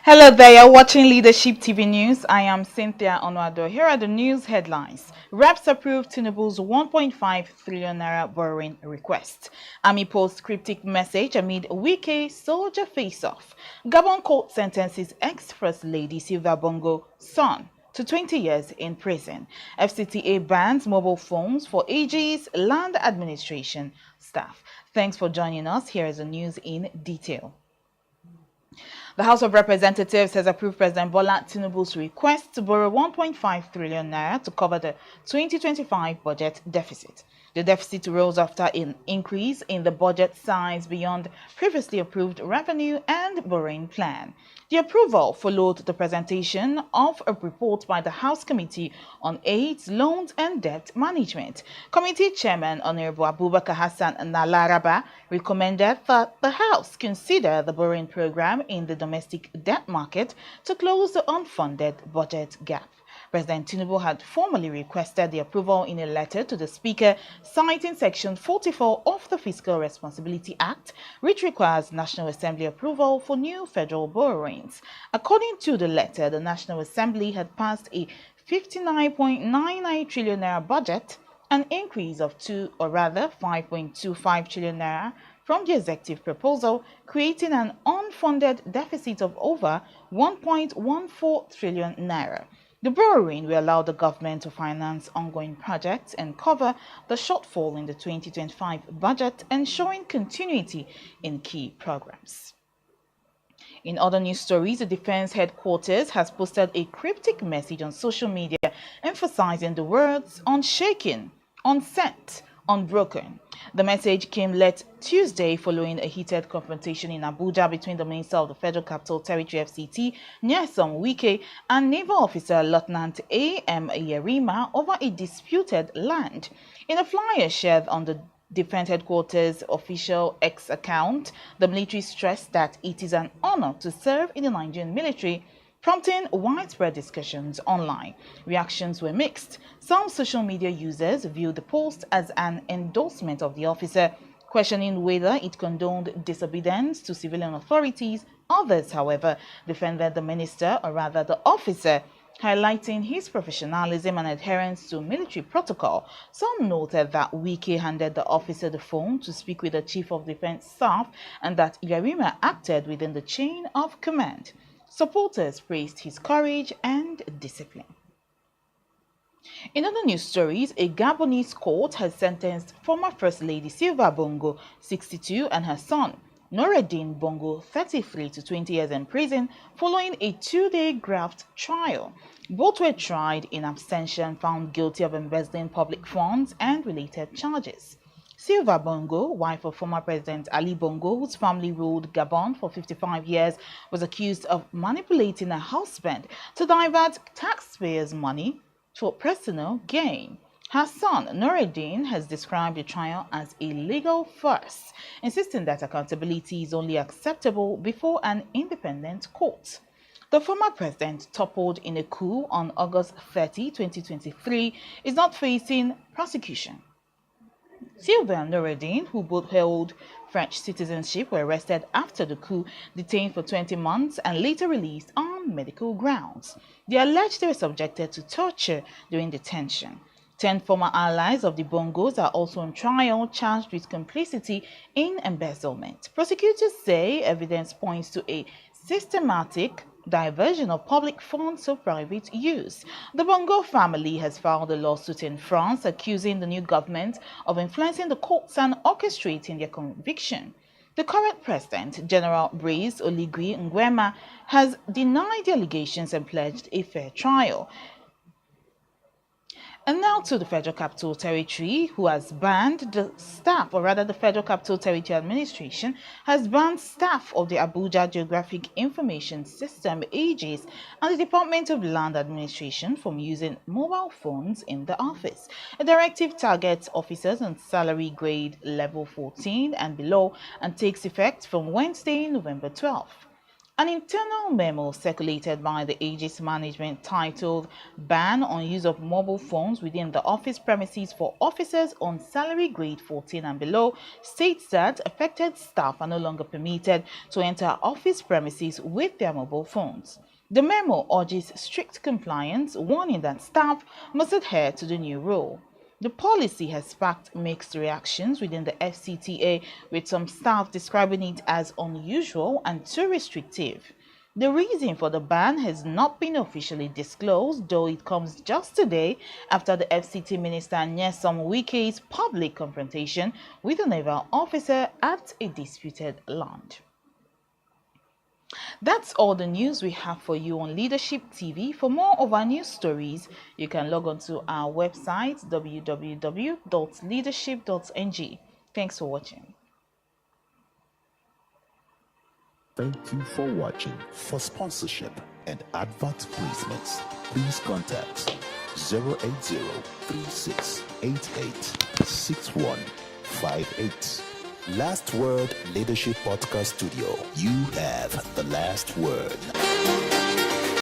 Hello there, you're watching Leadership TV News. I am Cynthia Onwado. Here are the news headlines. Reps approve Tinubu's 1.5 trillion naira borrowing request. Army posts cryptic message amid Wike-Soldier face-off. Gabon court sentences ex-First Lady Silva Bongo son to 20 years in prison. FCTA bans mobile phones for AG's land administration staff. Thanks for joining us. Here is the news in detail. The House of Representatives has approved President Bola Tinubu's request to borrow 1.5 trillion naira to cover the 2025 budget deficit. The deficit rose after an increase in the budget size beyond previously approved revenue and borrowing plan. The approval followed the presentation of a report by the House Committee on Aid, Loans and Debt Management. Committee Chairman Honorable Abubakar Hassan Nalaraba recommended that the House consider the borrowing program in the domestic debt market to close the unfunded budget gap. President Tinubu had formally requested the approval in a letter to the Speaker, citing Section 44 of the Fiscal Responsibility Act, which requires National Assembly approval for new federal borrowings. According to the letter, the National Assembly had passed a 59.99 trillion naira budget, an increase of 5.25 trillion naira from the executive proposal, creating an unfunded deficit of over 1.14 trillion naira. The borrowing will allow the government to finance ongoing projects and cover the shortfall in the 2025 budget, ensuring continuity in key programs. In other news stories, the Defense Headquarters has posted a cryptic message on social media emphasizing the words unshaken, unset, unbroken. The message came late Tuesday following a heated confrontation in Abuja between the Minister of the Federal Capital Territory FCT, Nyesom Wike, and Naval Officer Lieutenant A.M. Yerima over a disputed land. In a flyer shared on the Defense Headquarters official X account, the military stressed that it is an honor to serve in the Nigerian military, prompting widespread discussions online. Reactions were mixed. Some social media users viewed the post as an endorsement of the officer, questioning whether it condoned disobedience to civilian authorities. Others, however, defended the minister, or rather the officer, highlighting his professionalism and adherence to military protocol. Some noted that Wike handed the officer the phone to speak with the Chief of Defense Staff and that Yerima acted within the chain of command. Supporters praised his courage and discipline. In other news stories, a Gabonese court has sentenced former First Lady Silva Bongo, 62, and her son, Noureddin Bongo, 33, to 20 years in prison following a two-day graft trial. Both were tried in absentia and found guilty of embezzling public funds and related charges. Silva Bongo, wife of former President Ali Bongo, whose family ruled Gabon for 55 years, was accused of manipulating her husband to divert taxpayers' money for personal gain. Her son, Noureddin, has described the trial as a legal farce, insisting that accountability is only acceptable before an independent court. The former president, toppled in a coup on August 30, 2023, is not facing prosecution. Silva and Noureddin, who both held French citizenship, were arrested after the coup, detained for 20 months, and later released on medical grounds. They alleged they were subjected to torture during detention. 10 former allies of the Bongos are also on trial, charged with complicity in embezzlement. Prosecutors say evidence points to a systematic diversion of public funds for private use. The Bongo family has filed a lawsuit in France accusing the new government of influencing the courts and orchestrating their conviction. The current president, General Brice Oligui Nguema, has denied the allegations and pledged a fair trial. And now to the Federal Capital Territory, who has banned the staff, or rather the Federal Capital Territory Administration has banned staff of the Abuja Geographic Information System, AGIS, and the Department of Land Administration from using mobile phones in the office. A directive targets officers on salary grade level 14 and below and takes effect from Wednesday, November 12th. An internal memo circulated by the Aegis management titled Ban on Use of Mobile Phones Within the Office Premises for Officers on Salary Grade 14 and Below states that affected staff are no longer permitted to enter office premises with their mobile phones. The memo urges strict compliance, warning that staff must adhere to the new rule. The policy has sparked mixed reactions within the FCTA, with some staff describing it as unusual and too restrictive. The reason for the ban has not been officially disclosed, though it comes just a day after the FCT minister Nyesom Wike's public confrontation with a naval officer at a disputed land. That's all the news we have for you on Leadership TV. For more of our news stories, you can log on to our website www.leadership.ng. Thanks for watching. Thank you for watching. For sponsorship and advert placements, please contact 080-3688-6158. Last Word Leadership Podcast Studio. You have the last word.